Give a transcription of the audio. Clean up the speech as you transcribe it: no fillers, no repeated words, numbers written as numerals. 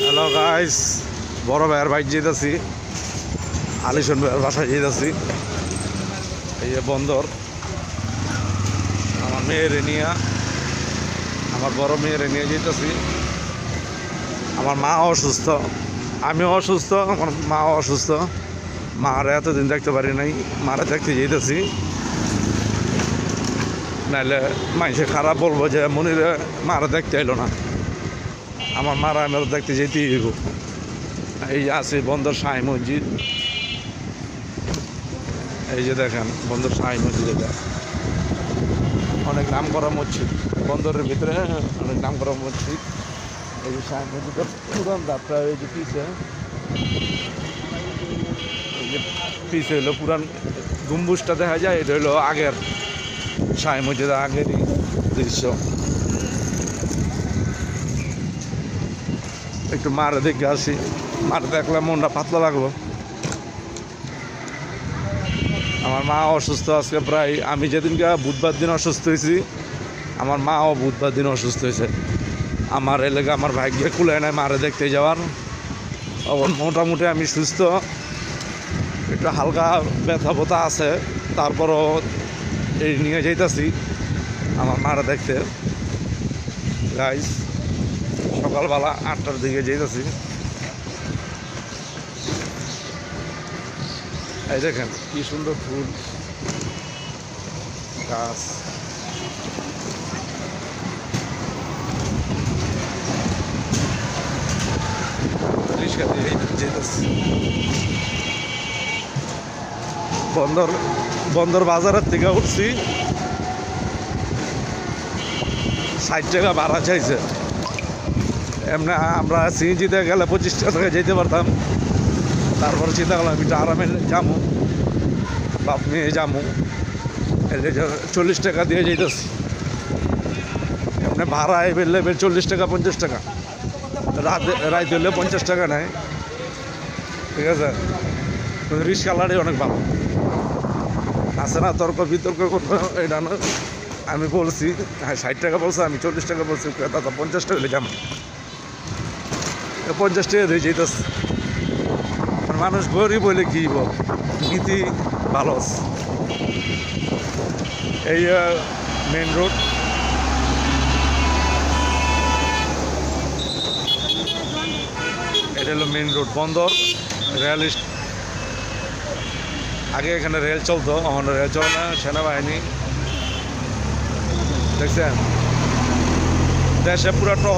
Hello guys, বড় ভাইয়ের bike যেতেছি, আলিশন ভাইয়ের বাসায় যেতেছি। এই যে বন্দর, আমার মেয়েরে নিয়ে, আমার বড় মেয়েরে নিয়ে যেতেছি। আমার মা অসুস্থ, আমিও অসুস্থ, আমার মাও অসুস্থ। মারা এতদিন দেখতে পারি নাই, মারা দেখতে যেতেছি। নাইলে মানুষে খারাপ বলবো যে মনিরে মারা দেখতে এলো না। আমার মারা আমার দেখতে যেতেই হইব। এই আছে বন্দর শাহী মসজিদ, এই যে দেখেন বন্দর শাহী মসজিদ। এটা অনেক নাম করা মসজিদ, বন্দরের ভিতরে অনেক নাম করা মসজিদ। এই যে শাহী মসজিদের পুরান দাপটা, এই যে পিছে, এই যে পিছে হইলো পুরান গম্বুজটা দেখা যায়, এটা হইলো আগের শাহী মসজিদের আগেরই দৃশ্য। একটু মারে দেখে আসি, মারে দেখলে মনটা পাতলা লাগলো। আমার মা অসুস্থ আজকে প্রায়, আমি যেদিনকে বুধবার দিন অসুস্থ হয়েছি, আমার মাও বুধবার দিন অসুস্থ হয়েছে। আমার এলাকা আমার ভাগ্যে কুলে নেয় মারে দেখতে যাওয়ার। এখন মোটামুটি আমি সুস্থ, একটু হালকা ব্যথা বোথা আছে, তারপরও এই নিয়ে যাইতেছি আমার মারা দেখতে। গাইস, সকালবেলা 8টার দিকে যাইতেছি। এই দেখেন কি সুন্দর ফুল গাছ। রিক্সা দিয়ে যেতেছি। বন্দর বাজারের থেকে উঠছি, 60 টাকা ভাড়া চাইছে। এমনি আমরা সিএনজিতে গেলে 25 টাকা যেতে পারতাম। তারপরে চিন্তা করলাম একটু আরামে যাবো, বাপ নিয়ে যাবো, 40 টাকা দিয়ে যেতেছি। এমনি ভাড়া এভেলেবেল 40 টাকা 50 টাকা, রাত হলে 50 টাকা নেয়। ঠিক আছে, কিন্তু রিক্সাওয়ালারই অনেক ভালো আছে না, তর্ক বিতর্ক করতে এটা না। আমি বলছি হ্যাঁ 60 টাকা বলছে, আমি 40 টাকা বলছি, দাদা 50 টাকা হলে যাবো। 50 টাকা দিয়ে যেতেছে। মানুষ গরিব বলে কি বল, নীতি ভালো আছে। এই মেন রোড, এটা হলো মেন রোড বন্দর রেল। আগে এখানে রেল চলতো, এখন রেল চলে না, সেনাবাহিনী। দেখছেন দেশে পুরো